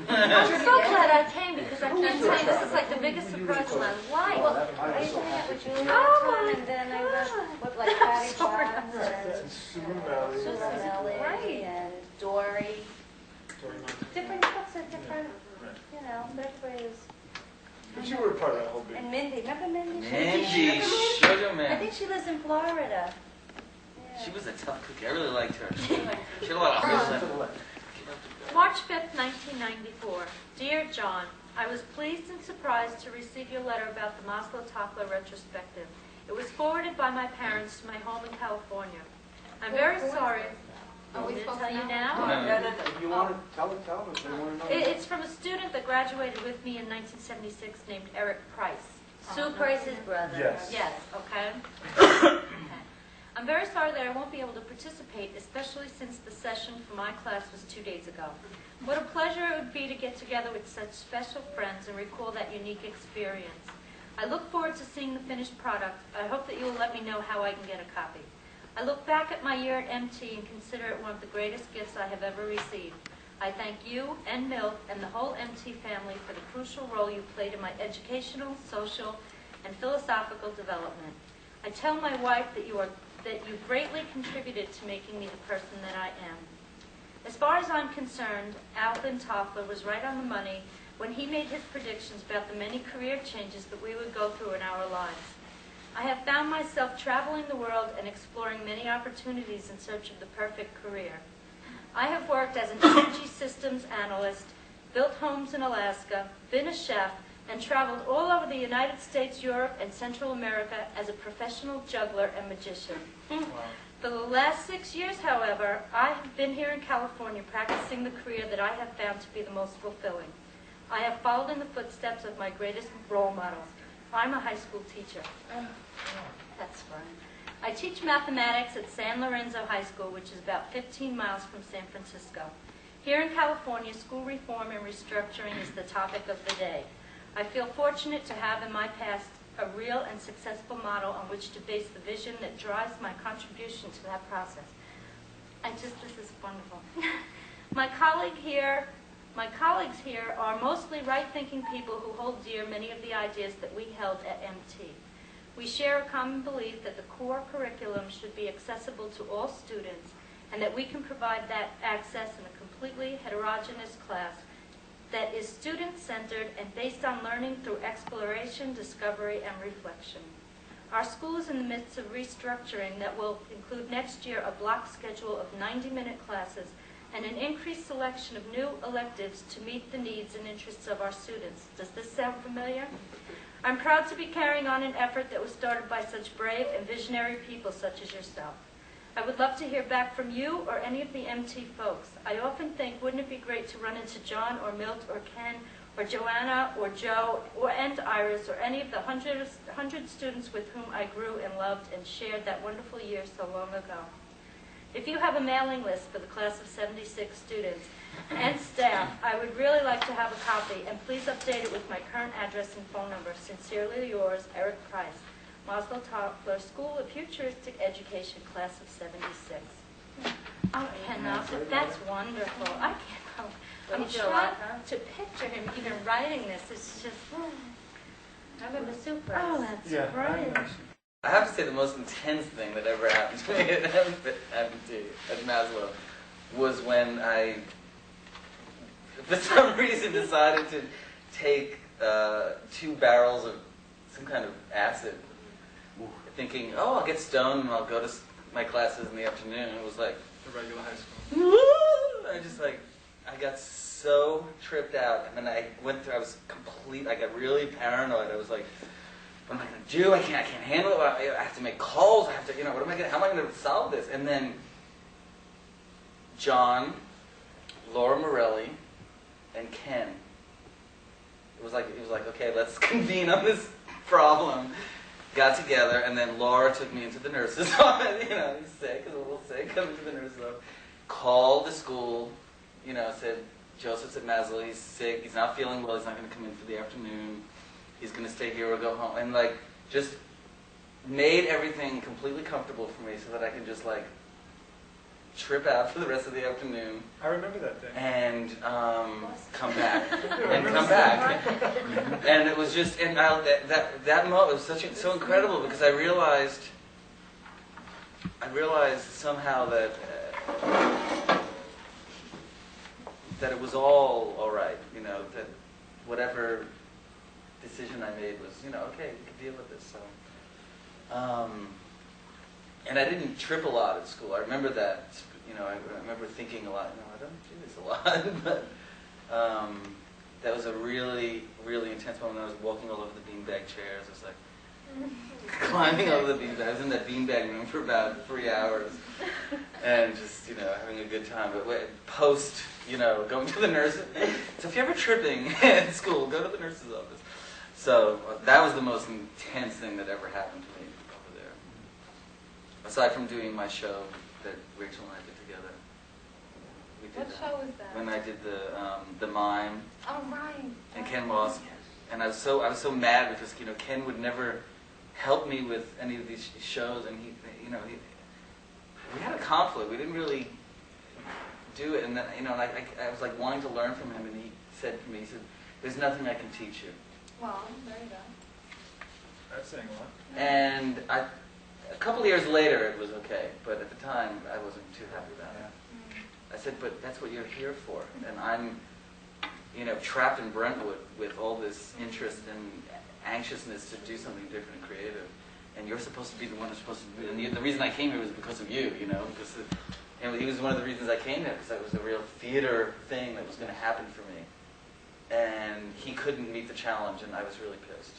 I'm so glad I came because I keep saying this is like the biggest surprise of my life. Well, I used to hang out with Julie and then I went with like Patty Barnes and Susan Melly and Dory. Different books at different, you know, everybody was. But you were part of that whole big. And Mindy, remember Mindy? Mindy, Sugar Man. I think she lives in Florida. She was a tough cookie. I really liked her. She had a lot of wisdom. March 5th, 1994. Dear John, I was pleased and surprised to receive your letter about the Maslow-Toffler retrospective. It was forwarded by my parents to my home in California. I'm very sorry. Are we to supposed tell to you know? now? No. If you want to tell them if they want to know. It's from a student that graduated with me in 1976 named Eric Price. Sue Price's brother. Yes. Yes, okay. I'm very sorry that I won't be able to participate, especially since the session for my class was 2 days ago. What a pleasure it would be to get together with such special friends and recall that unique experience. I look forward to seeing the finished product. I hope that you will let me know how I can get a copy. I look back at my year at MT and consider it one of the greatest gifts I have ever received. I thank you and Milt and the whole MT family for the crucial role you played in my educational, social, and philosophical development. I tell my wife that you greatly contributed to making me the person that I am. As far as I'm concerned, Alvin Toffler was right on the money when he made his predictions about the many career changes that we would go through in our lives. I have found myself traveling the world and exploring many opportunities in search of the perfect career. I have worked as an energy systems analyst, built homes in Alaska, been a chef, and traveled all over the United States, Europe, and Central America as a professional juggler and magician. Wow. For the last 6 years, however, I have been here in California practicing the career that I have found to be the most fulfilling. I have followed in the footsteps of my greatest role models. I'm a high school teacher. That's fun. I teach mathematics at San Lorenzo High School, which is about 15 miles from San Francisco. Here in California, school reform and restructuring is the topic of the day. I feel fortunate to have in my past a real and successful model on which to base the vision that drives my contribution to that process. This is wonderful. My colleagues here are mostly right-thinking people who hold dear many of the ideas that we held at MT. We share a common belief that the core curriculum should be accessible to all students and that we can provide that access in a completely heterogeneous class that is student-centered and based on learning through exploration, discovery, and reflection. Our school is in the midst of restructuring that will include next year a block schedule of 90-minute classes and an increased selection of new electives to meet the needs and interests of our students. Does this sound familiar? I'm proud to be carrying on an effort that was started by such brave and visionary people such as yourself. I would love to hear back from you or any of the MT folks. I often think, wouldn't it be great to run into John or Milt or Ken or Joanna or Joe and Iris or any of the hundred students with whom I grew and loved and shared that wonderful year so long ago. If you have a mailing list for the class of 76 students and staff, I would really like to have a copy, and please update it with my current address and phone number. Sincerely yours, Eric Price. Maslow-Toffler School of Futuristic Education, class of 76. I cannot, that's wonderful. I cannot. I'm trying to picture him even writing this. It's just, I remember Sue Price. oh, that's great. I have to say the most intense thing that ever happened to me at Maslow was when I, for some reason, decided to take 2 barrels of some kind of acid, thinking, oh, I'll get stoned and I'll go to my classes in the afternoon. It was like The regular high school. I got so tripped out, and then I was I got really paranoid. I was like, what am I going to do? I can't handle it. I have to make calls. I have to, how am I going to solve this? And then John, Laura Morelli, and Ken. It was like, okay, let's convene on this problem. Got together, and then Laura took me into the nurse's office. He's sick, a little sick, come into the nurse's office. Called the school, said, Joseph's at Maslow, he's sick, he's not feeling well, he's not going to come in for the afternoon. He's going to stay here or go home. And, just made everything completely comfortable for me so that I can just, trip out for the rest of the afternoon, I remember that day. and come back, and come back. And it was just, and that moment was so incredible because I realized somehow that it was all right, you know, that whatever decision I made was, you know, okay, we could deal with this. So, and I didn't trip a lot at school. I remember that, you know, I remember thinking a lot, no, I don't do this a lot, but that was a really, really intense moment. I was walking all over the beanbag chairs. I was like climbing over the beanbag. I was in that beanbag room for about 3 hours and just, you know, having a good time. But post, you know, going to the nurse. So if you're ever tripping at school, go to the nurse's office. So that was the most intense thing that ever happened to me over there. Aside from doing my show that Rachel and I did together. We did What show was that? when I did the mime. Oh, right. And Ken Moss, and I was so mad because, you know, Ken would never help me with any of these shows, and we had a conflict. We didn't really do it, and then, you know, and I was like wanting to learn from him, and he said to me, he said, "There's nothing I can teach you." Well, there you go. That's saying a lot. And a couple of years later, it was okay, but at the time, I wasn't too happy about it. I said, "But that's what you're here for, and I'm, you know, trapped in Brentwood with all this interest and anxiousness to do something different and creative, and you're supposed to be the one who's supposed to do it. And the reason I came here was because of you, you know, and he was one of the reasons I came here, because that was a real theater thing that was going to happen for me. And he couldn't meet the challenge, and I was really pissed.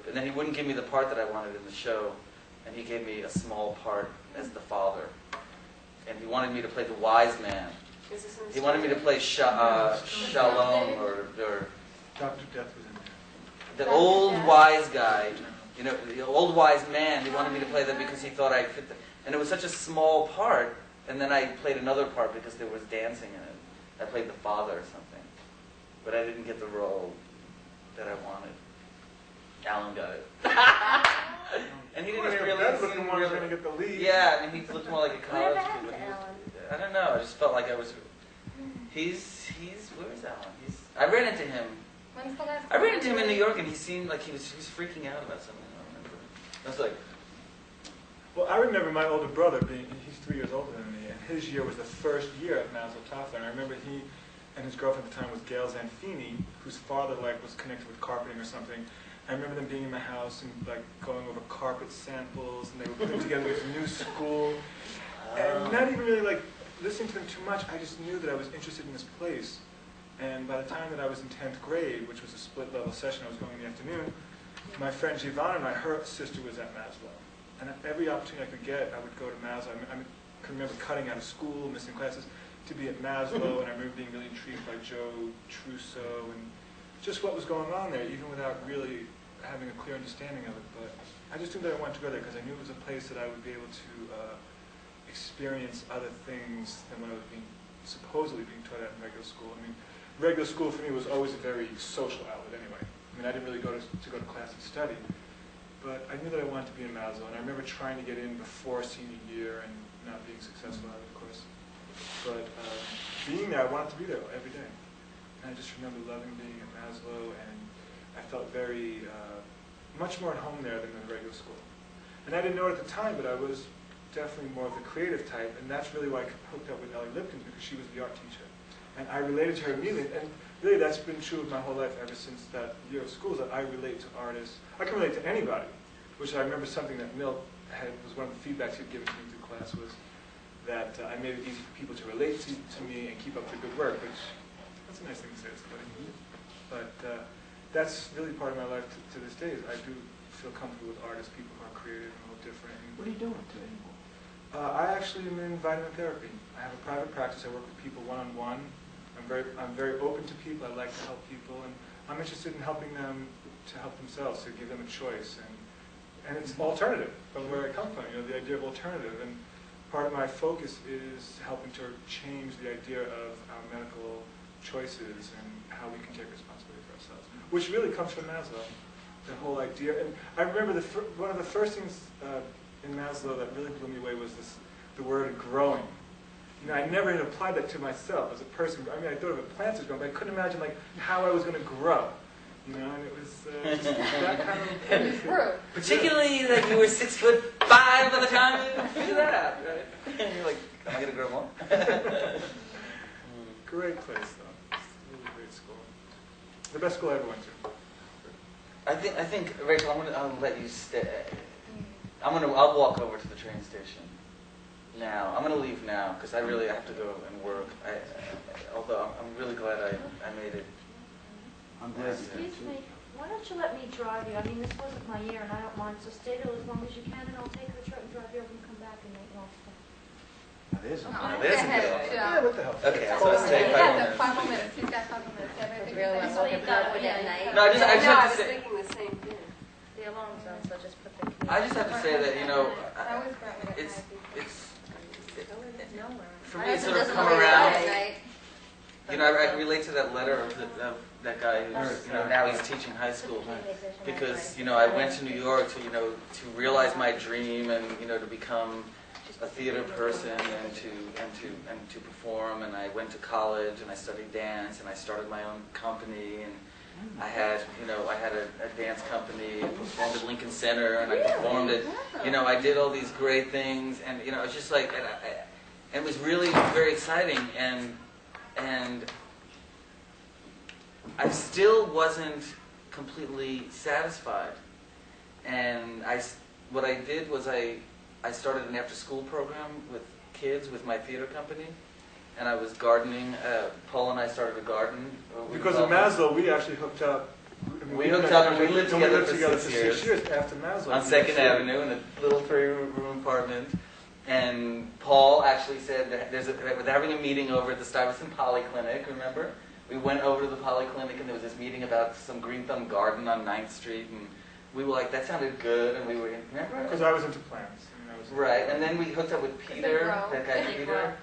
And then he wouldn't give me the part that I wanted in the show, and he gave me a small part as the father. And he wanted me to play the wise man. He wanted me to play Shalom or Dr. Death was in there. the old wise guy, you know, the old wise man. He wanted me to play that because he thought I fit. And it was such a small part. And then I played another part because there was dancing in it. I played the father or something, but I didn't get the role that I wanted. Alan got it, and he didn't even really. That's looking one who's going to get the lead. Yeah, I mean, he looked more like a college Whatever kid. happened But to Alan? I don't know. I just felt like I was. He's. Where is Alan? I ran into him. When's the last I ran into him in New York, and he seemed like he was freaking out about something. I don't remember. I was like, Well, I remember my older brother he's 3 years older than me, and his year was the first year at Maslow-Toffler. And I remember he and his girlfriend at the time was Gail Zanfini, whose father was connected with carpeting or something. I remember them being in my house and going over carpet samples, and they were putting together this new school. And not even really listening to them too much, I just knew that I was interested in this place. And by the time that I was in 10th grade, which was a split level session, I was going in the afternoon, my friend Giovanna and her sister was at Maslow. And at every opportunity I could get, I would go to Maslow. I can remember cutting out of school, missing classes, to be at Maslow, and I remember being really intrigued by Joe Trousseau and just what was going on there, even without really having a clear understanding of it. But I just knew that I wanted to go there because I knew it was a place that I would be able to experience other things than what I was supposedly being taught at in regular school. I mean, regular school for me was always a very social outlet anyway. I mean, I didn't really go to class and study, but I knew that I wanted to be in Maslow, and I remember trying to get in before senior year and not being successful at it, of course. But being there, I wanted to be there every day. And I just remember loving being at Maslow, and I felt very, much more at home there than in regular school. And I didn't know it at the time, but I was definitely more of the creative type, and that's really why I hooked up with Ellie Lipton, because she was the art teacher. And I related to her immediately, and really that's been true of my whole life ever since that year of school, that I relate to artists. I can relate to anybody, which I remember something that Milt was one of the feedbacks he'd given to me through class was that I made it easy for people to relate to me and keep up the good work, which, that's a nice thing to say to somebody. But that's really part of my life to this day. I do feel comfortable with artists, people who are creative and a little different. What are you doing today? I actually am in vitamin therapy. I have a private practice. I work with people one-on-one. I'm very open to people. I like to help people, and I'm interested in helping them to help themselves, to give them a choice. And it's alternative from where I come from. You know, the idea of alternative. And part of my focus is helping to change the idea of our medical choices and how we can take responsibility for ourselves, which really comes from Maslow. The whole idea. And I remember one of the first things in Maslow that really blew me away was this the word growing. You know, I never had applied that to myself as a person. I mean, I thought of it, plants was growing, but I couldn't imagine like how I was going to grow. You know, and it was just that kind of thing. Particularly that you were 6'5" by the time you figured that out, right? And you're like, am I going to grow more? Great place, though. It's a really great school. The best school I ever went to. I think, Rachel, I'll let you stay. I'll walk over to the train station now. I'm going to leave now because I have to go and work. Although I'm really glad I made it. I'm glad. Excuse me, why don't you let me drive you? I mean, this wasn't my year, and I don't mind, so stay there as long as you can, and I'll take the truck and drive you over and come back and make it all stuff. There's There's a good one. Yeah, what the hell? Okay, so let's take 5 minutes. 5 more minutes. He's got 5 more minutes. Really want to look at that at night? No, I just have to say. thinking the same thing. The alarm's on, so just put the key. I just have to say that I always brought me it's Nowhere. for me it's sort of come around. You know, I relate to that letter of that guy who's, you know, now he's teaching high school because, you know, I went to New York to, you know, to realize my dream and, you know, to become a theater person and to perform, and I went to college and I studied dance and I started my own company, and I had a dance company and performed at Lincoln Center, and I performed at, you know, I did all these great things, and, you know, it's just like, and it was really very exciting, and I still wasn't completely satisfied. And what I did was I started an after-school program with kids with my theater company, and I was gardening. Paul and I started a garden. Because of Maslow, we actually hooked up. We hooked up and we lived together for 6 years. 6 years after Maslow. On 2nd Avenue in a little 3-room apartment. And Paul actually said that they're having a meeting over at the Stuyvesant Polyclinic, remember? We went over to the Polyclinic and there was this meeting about some Green Thumb garden on 9th Street, and we were like, that sounded good, and we were, remember? Because I was into plants. Right, and then we hooked up with Peter, that guy Peter.